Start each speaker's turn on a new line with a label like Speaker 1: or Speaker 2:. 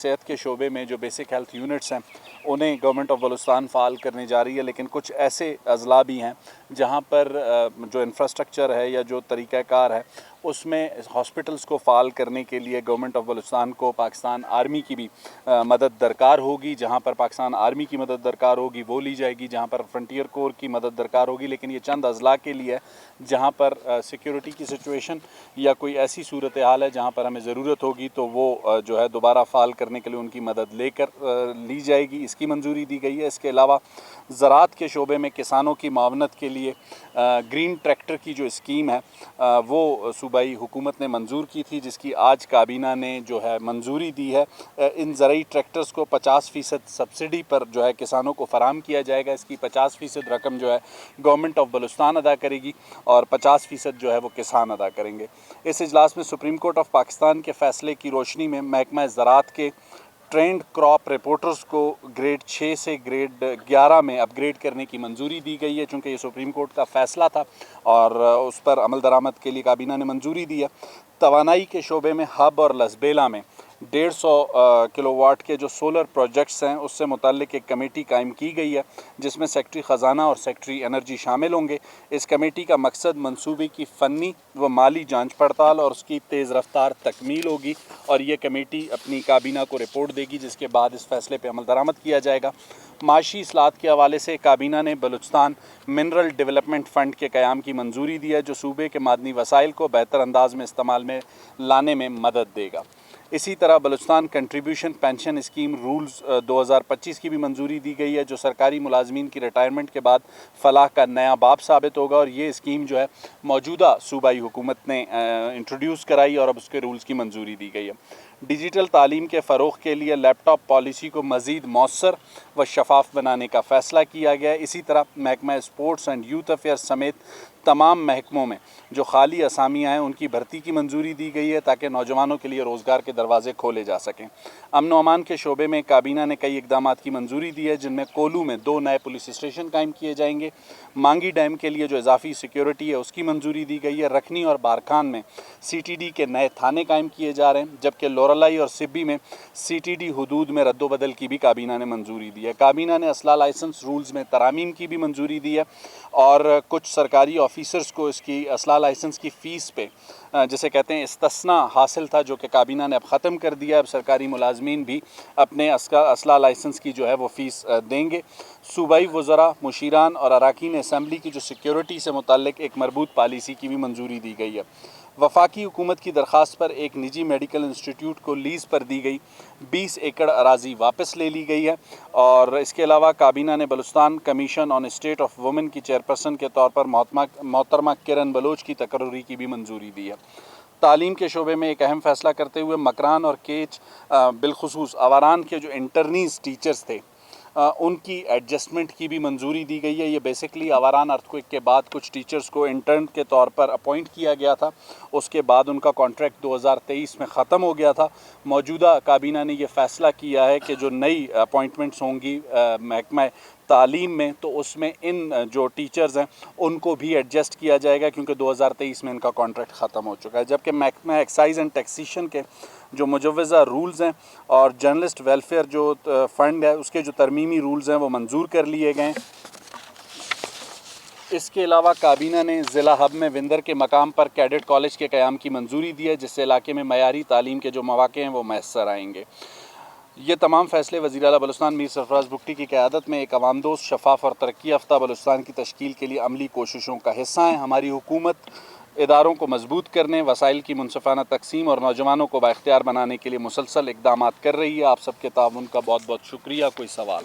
Speaker 1: सेहत के शोबे में जो बेसिक हेल्थ यूनिट्स हैं उन्हें गवर्नमेंट ऑफ बलूचिस्तान फ़ाल करने जा रही है, लेकिन कुछ ऐसे अज़ला भी हैं जहाँ पर जो इंफ्रास्ट्रक्चर है या जो तरीक़ाकार है उसमें हॉस्पिटल्स को फ़ाल करने के लिए गवर्नमेंट ऑफ बलूचिस्तान को पाकिस्तान आर्मी की भी मदद दरकार होगी। जहाँ पर पाकिस्तान आर्मी की मदद दरकार होगी वो ली जाएगी, जहाँ पर फ्रंटियर कोर की मदद दरकार होगी। लेकिन ये चंद अज़ला के लिए है जहाँ पर सिक्योरिटी की सिचुएशन या कोई ऐसी सूरत हाल है जहाँ पर हमें ज़रूरत होगी तो वो जो है दोबारा फ़ाल करने के लिए उनकी मदद लेकर ली जाएगी, इसकी मंजूरी दी गई है। इसके अलावा ज़राअत के शोबे में किसानों की मावनत के लिए ग्रीन ट्रैक्टर की जो स्कीम है वो सूबाई हुकूमत ने मंजूर की थी, जिसकी आज काबीना ने जो है मंजूरी दी है। इन ज़रूरी ट्रैक्टर्स को 50% सब्सिडी पर जो है किसानों को फ़राहम किया जाएगा। इसकी 50% रकम जो है गवर्नमेंट ऑफ बलूचिस्तान अदा करेगी और 50% जो है वो किसान अदा करेंगे। इस इजलास में सुप्रीम कोर्ट ऑफ पाकिस्तान के फ़ैसले की रोशनी में महकमा ज़राअत के ट्रेंड क्रॉप रिपोर्टर्स को ग्रेड 6 से ग्रेड 11 में अपग्रेड करने की मंजूरी दी गई है। चूँकि ये सुप्रीम कोर्ट का फ़ैसला था और उस पर अमल दरामद के लिए काबीना ने मंजूरी दी है। तवानाई के शोबे में हब और लसबेला में 150 किलोवाट के जो सोलर प्रोजेक्ट्स हैं उससे मुतल्लिक एक कमेटी कायम की गई है, जिसमें सेक्रेटरी ख़जाना और सेक्रेटरी एनर्जी शामिल होंगे। इस कमेटी का मकसद मंसूबे की फ़नी व माली जांच पड़ताल और उसकी तेज़ रफ्तार तकमील होगी और ये कमेटी अपनी काबीना को रिपोर्ट देगी, जिसके बाद इस फैसले पर अमल दरामद किया जाएगा। माशी इस्लाहत के हवाले से काबीना ने बलूचिस्तान मिनरल डेवलपमेंट फ़ंड के क़याम की मंजूरी दी है, जो सूबे के मादनी वसाइल को बेहतर अंदाज में इस्तेमाल में लाने में मदद देगा। इसी तरह Balochistan contribution pension scheme rules 2025 की भी मंजूरी दी गई है, जो सरकारी मुलाजमीन की रिटायरमेंट के बाद फलाह का नया बाब साबित होगा। और ये स्कीम जो है मौजूदा सूबाई हुकूमत ने इंट्रोड्यूस कराई और अब उसके रूल्स की मंजूरी दी गई है। डिजिटल तालीम के फ़रोग़ के लिए लैपटॉप पॉलिसी को मज़ीद मौसर व शफाफ बनाने का फ़ैसला किया गया है। इसी तरह महकमा स्पोर्ट्स एंड यूथ अफेयर्स समेत तमाम महकमों में जो खाली असामियाँ हैं उनकी भर्ती की मंजूरी दी गई है, ताकि नौजवानों के लिए रोज़गार के दरवाज़े खोले जा सकें। अमन व अमान के शोबे में काबीना ने कई इक़दामात की मंजूरी दी है, जिनमें कोलू में 2 नए पुलिस स्टेशन कायम किए जाएंगे। मांगी डैम के लिए जो इजाफी सिक्योरिटी है उसकी मंजूरी दी गई है। रखनी और बारखान में CTD के नए थाने कायम किए जा रहे हैं, जबकि लोरलाई और सिब्बी में CTD हदूद में रद्दोबदल की भी काबीना ने मंजूरी दी है। काबीना ने असला लाइसेंस रूल्स में तरामीम की भी मंजूरी दी है और कुछ सरकारी ऑफिसर्स को इसकी असला लाइसेंस की फ़ीस पे जिसे कहते हैं इस्तिस्ना हासिल था, जो कि काबीना ने अब ख़त्म कर दिया। अब सरकारी मुलाजमीन भी अपने असला लाइसेंस की जो है वो फ़ीस देंगे। सूबाई वज़रा, मुशीरान और अरकान असम्बली की जो सिक्योरिटी से मुतल्लिक एक मरबूत पॉलिसी की भी मंजूरी दी गई है। वफाकी हुकूमत की दरख्वास्त पर एक निजी मेडिकल इंस्टीट्यूट को लीज़ पर दी गई 20 एकड़ अराजी वापस ले ली गई है। और इसके अलावा काबीना ने Balochistan commission on state of women की चेयरपर्सन के तौर पर मोहतरमा किरण बलोच की तकर्री की भी मंजूरी दी है। तालीम के शोबे में एक अहम फ़ैसला करते हुए मकरान और केच बिलखुसूस आवारान के जो इंटरनीज़ टीचर्स थे उनकी एडजस्टमेंट की भी मंजूरी दी गई है। ये बेसिकली आवारान अर्थक्वेक के बाद कुछ टीचर्स को इंटर्न के तौर पर अपॉइंट किया गया था, उसके बाद उनका कॉन्ट्रैक्ट 2023 में ख़त्म हो गया था। मौजूदा काबीना ने ये फ़ैसला किया है कि जो नई अपॉइंटमेंट्स होंगी महकमा तालीम में, तो उसमें इन जो टीचर्स हैं उनको भी एडजस्ट किया जाएगा, क्योंकि 2023 में इनका कॉन्ट्रैक्ट ख़त्म हो चुका है। जबकि महकमा एक्साइज़ एंड टैक्सेशन के जो मुजव्वज़ा रूल्स हैं और जर्नलिस्ट वेलफेयर जो फ़ंड है उसके जो तरमीमी रूल्स हैं वो मंजूर कर लिए गए हैं। इसके अलावा काबीना ने ज़िला हब में विंदर के मकाम पर कैडेट कॉलेज के क़याम की मंजूरी दी है, जिससे इलाके में मयारी तालीम के जो मौक़े हैं वो मैसर आएंगे। ये तमाम फ़ैसले वज़ीर आला बलूचिस्तान मीर सरफराज बुगटी की क़यादत में एक अवाम दोस्त, शफ़ाफ़ और तरक्की याफ़्ता बलूचिस्तान की तश्कील के लिए अमली कोशिशों का हिस्सा है। हमारी हुकूमत इदारों को मजबूत करने, वसाइल की मुनसिफ़ाना तक़सीम और नौजवानों को बाइख्तियार बनाने के लिए मुसलसल इक़दामात कर रही है। आप सबके ताउन का बहुत बहुत शुक्रिया। कोई सवाल?